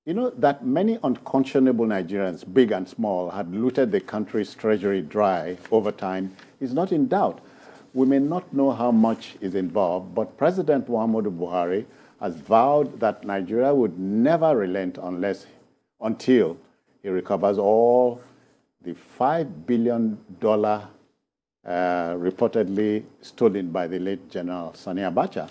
You know that many unconscionable Nigerians, big and small, had looted the country's treasury dry over time is not in doubt. We may not know how much is involved, but President Muhammadu Buhari has vowed that Nigeria would never relent until he recovers all the $5 billion reportedly stolen by the late General Sani Abacha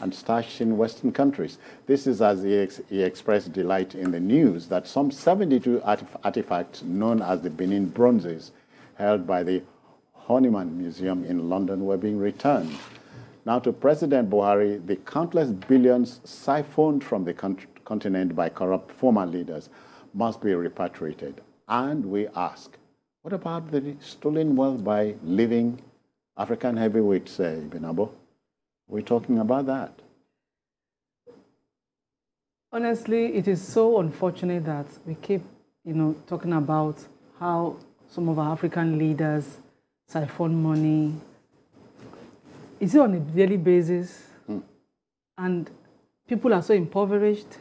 and stashed in Western countries. This is as he expressed delight in the news that some 72 artifacts known as the Benin Bronzes held by the Honeyman Museum in London were being returned. Now to President Buhari, the countless billions siphoned from the continent by corrupt former leaders must be repatriated. And we ask, what about the stolen wealth by living African heavyweights, Ibn Abo? We're talking about that. Honestly, it is so unfortunate that we keep, talking about how some of our African leaders siphon money. Is it on a daily basis? And people are so impoverished.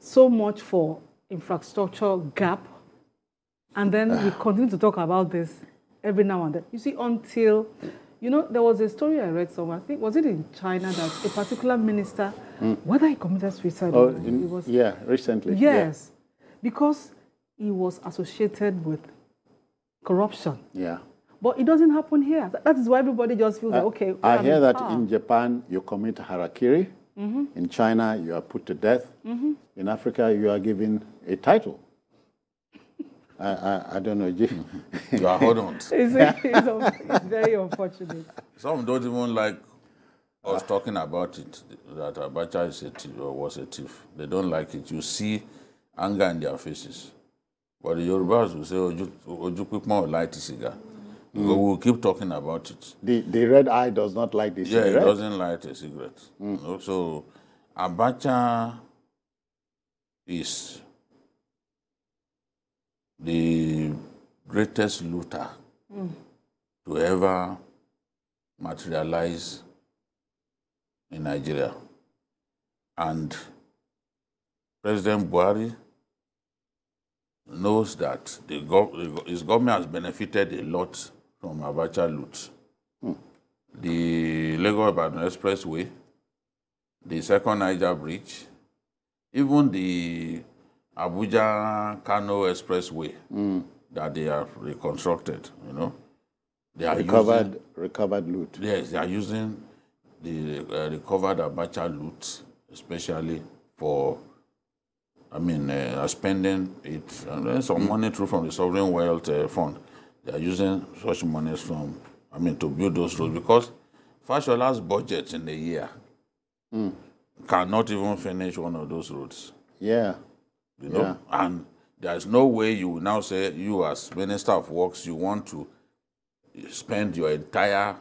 So much for infrastructure gap. And then we continue to talk about this every now and then. You see, until, there was a story I read somewhere, I think, was it in China, that a particular minister, whether he committed suicide or yeah, recently. Yes, because he was associated with corruption. Yeah. But it doesn't happen here. That is why everybody just feels like, okay. I hear that in Japan, you commit harakiri. In China, you are put to death. In Africa, you are given a title. I don't know. You are hold on. It's very unfortunate. Some don't even like us talking about it, that Abacha is a thief or was a thief. They don't like it. You see anger in their faces. But the Yorubas will say, Oju Pipma will light a cigar. We'll keep talking about it. The red eye does not like the cigarette? Yeah, it doesn't light a cigarette. So Abacha is the greatest looter to ever materialize in Nigeria. And President Buhari knows that his government has benefited a lot from Abacha loot. The Lagos-Ibadan Expressway, the second Niger Bridge, even the Abuja-Kano Expressway that they have reconstructed, They are recovered loot. Yes, they are using the recovered Abacha loot, especially for, spending it, and some money through from the Sovereign Wealth Fund. They are using such monies to build those roads, because Fashola's budget in a year cannot even finish one of those roads. Yeah. And there is no way you will now say, you as Minister of Works, you want to spend your entire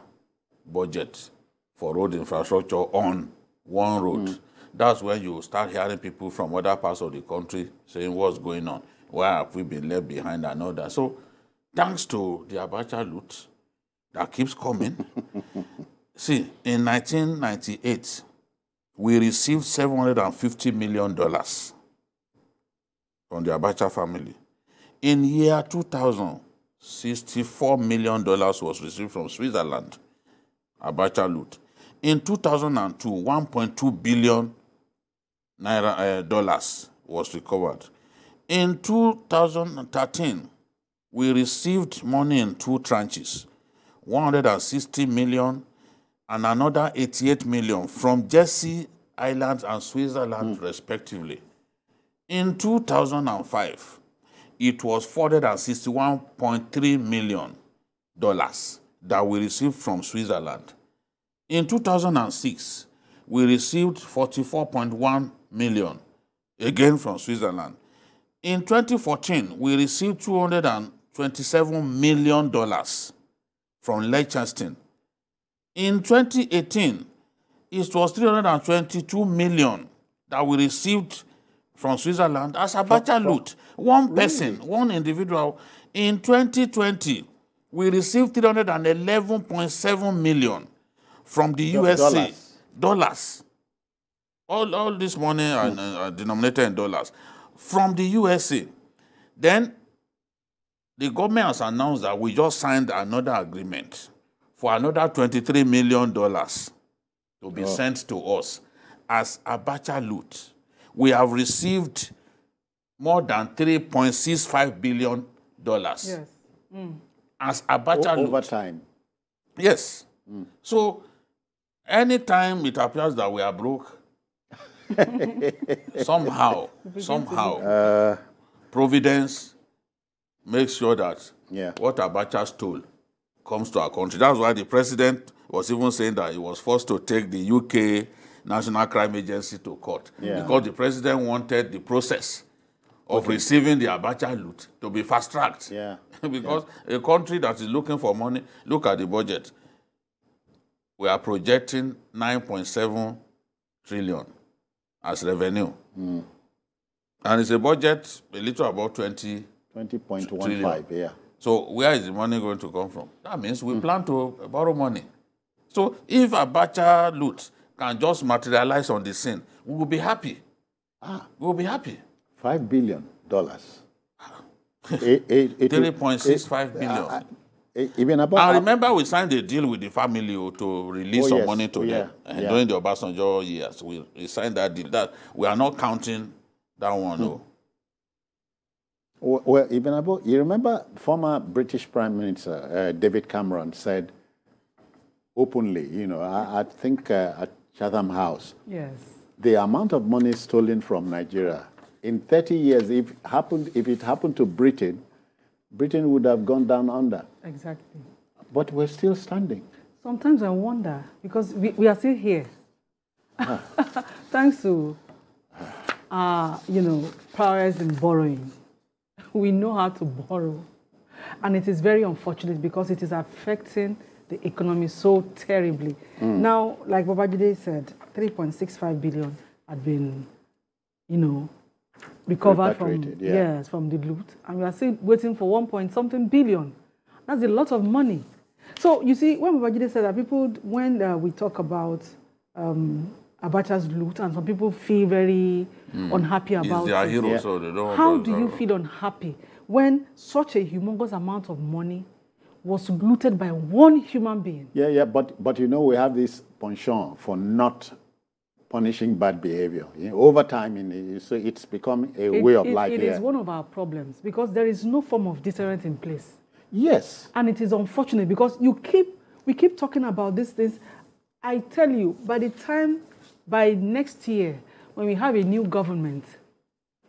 budget for road infrastructure on one road. That's when you start hearing people from other parts of the country saying, what's going on? Why have we been left behind and all that? So thanks to the Abacha loot that keeps coming. See, in 1998, we received $750 million from the Abacha family. In year 2000, $64 million was received from Switzerland, Abacha loot. In 2002, $1.2 billion was recovered. In 2013, we received money in two tranches, $160 million and another $88 million from Jersey Islands and Switzerland, respectively. In 2005, it was $461.3 million that we received from Switzerland. In 2006, we received $44.1 million, again from Switzerland. In 2014, we received $227 million from Liechtenstein. In 2018, it was $322 million that we received from Switzerland as Abacha loot. One person, one individual. In 2020, we received $311.7 million from the USA. Dollars. all this money and denominated in dollars from the USA. Then the government has announced that we just signed another agreement for another $23 million to be sent to us as Abacha loot. We have received more than $3.65 billion Yes. as Abacha loot. Over time. Yes. So anytime it appears that we are broke, somehow, Providence makes sure that what Abacha stole comes to our country. That's why the president was even saying that he was forced to take the UK National Crime Agency to court because the president wanted the process of receiving the Abacha loot to be fast-tracked. Because a country that is looking for money, look at the budget. We are projecting 9.7 trillion as revenue. And it's a budget a little about 20.15, yeah. So where is the money going to come from? That means we plan to borrow money. So if Abacha loot can just materialize on the scene, we will be happy. We will be happy. $5 billion. 3.65 billion. Even about. I remember we signed a deal with the family to release some money to them during the Obasanjo years. We signed that deal. That we are not counting that one. No. Well, even about, you remember former British Prime Minister David Cameron said openly, you know, I think at Chatham House, the amount of money stolen from Nigeria in 30 years, if it happened to Britain, Britain would have gone down under. Exactly. But we're still standing. Sometimes I wonder, because we are still here. Thanks to, you know, prowess in borrowing. We know how to borrow. And it is very unfortunate because it is affecting the economy so terribly. Now, like Babajide said, 3.65 billion had been, you know, recovered from, from the loot. And we are still waiting for 1-point-something billion. That's a lot of money. So, you see, when Babajide said that people, when we talk about Abacha's loot, and some people feel very unhappy about it. Hero, so they don't How do you feel unhappy when such a humongous amount of money was looted by one human being? But you know, we have this penchant for not punishing bad behavior. You know, over time, so it's become a way of life. It is one of our problems because there is no form of deterrent in place. Yes. And it is unfortunate because we keep talking about these things. I tell you, by next year, when we have a new government,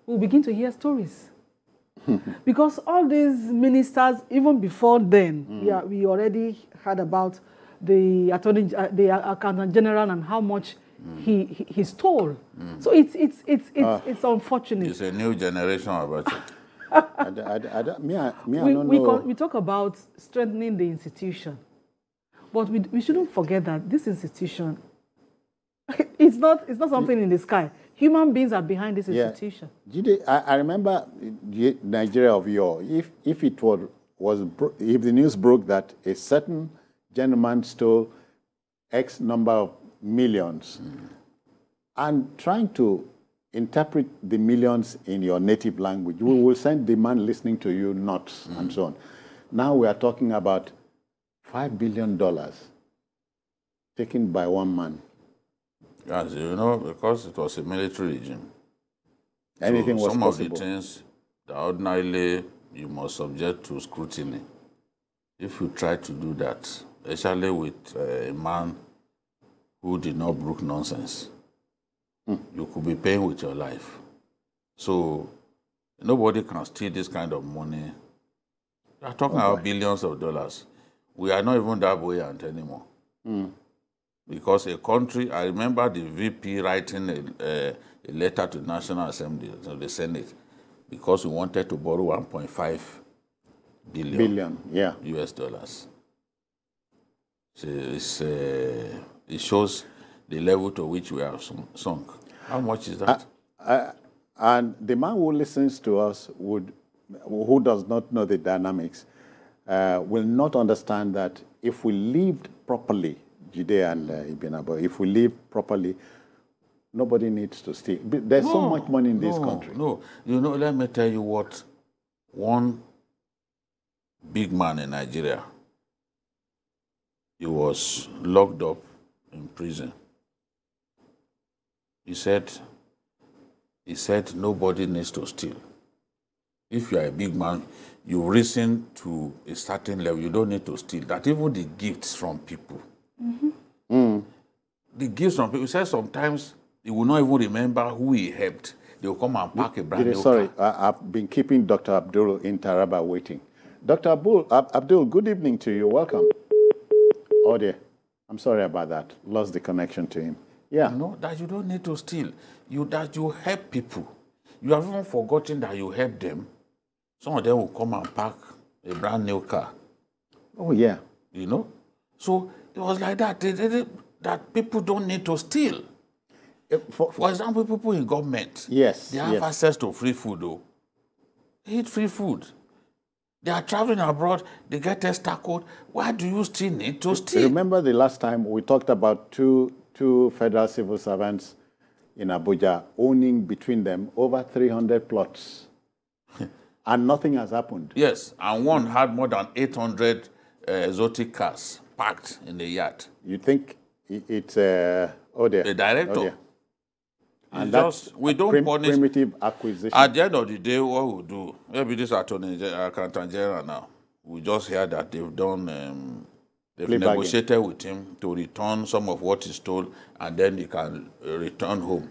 we'll begin to hear stories. Because all these ministers, even before then, we already heard about the Accountant General and how much he stole. So it's unfortunate. It's a new generation about it. I don't know. We talk about strengthening the institution, but we shouldn't forget that this institution, it's not something in the sky. Human beings are behind this institution. Jide, I remember Nigeria of yore. If the news broke that a certain gentleman stole X number of millions, and trying to interpret the millions in your native language, we will send the man listening to you nuts and so on. Now we are talking about $5 billion taken by one man. Yes, you know, because it was a military regime. Anything was some possible. Of the things that ordinarily you must subject to scrutiny. If you try to do that, especially with a man who did not brook nonsense, you could be paying with your life. So nobody can steal this kind of money. We are talking about billions of dollars. We are not even that buoyant anymore. Because a country, I remember the VP writing a letter to the National Assembly, to the Senate, because we wanted to borrow 1.5 billion US dollars. So it shows the level to which we have sunk. How much is that? And the man who listens to us, who does not know the dynamics, will not understand that if we lived properly, Jide and Ibn Abo, if we live properly, nobody needs to steal. There's so much money in this country. No, you know, let me tell you what one big man in Nigeria, he was locked up in prison. He said nobody needs to steal. If you are a big man, you risen to a certain level, you don't need to steal. That even the gifts from people, the gifts from people, he said sometimes he will not even remember who he helped. They will come and park a brand new Sorry, car. I've been keeping Dr. Abdul in Taraba waiting. Dr. Abdul, good evening to you. Welcome. Oh dear, I'm sorry about that. Lost the connection to him. Yeah. You know, that you don't need to steal. That you help people. You have even forgotten that you help them. Some of them will come and park a brand new car. Oh, yeah. You know? So it was like that. That people don't need to steal. For example, people in government, yes, they have access to free food, though. They eat free food. They are traveling abroad, they get extra code. Why do you still need to steal? Remember the last time we talked about two federal civil servants in Abuja owning between them over 300 plots. And nothing has happened. Yes, and one had more than 800 exotic cars parked in the yard. You think it's the director. Oh, yeah. And just, we don't punish. Primitive acquisition. At the end of the day, what we'll do, maybe this accountant general now, we just hear that they've done, they've negotiated with him to return some of what he stole, and then he can return home.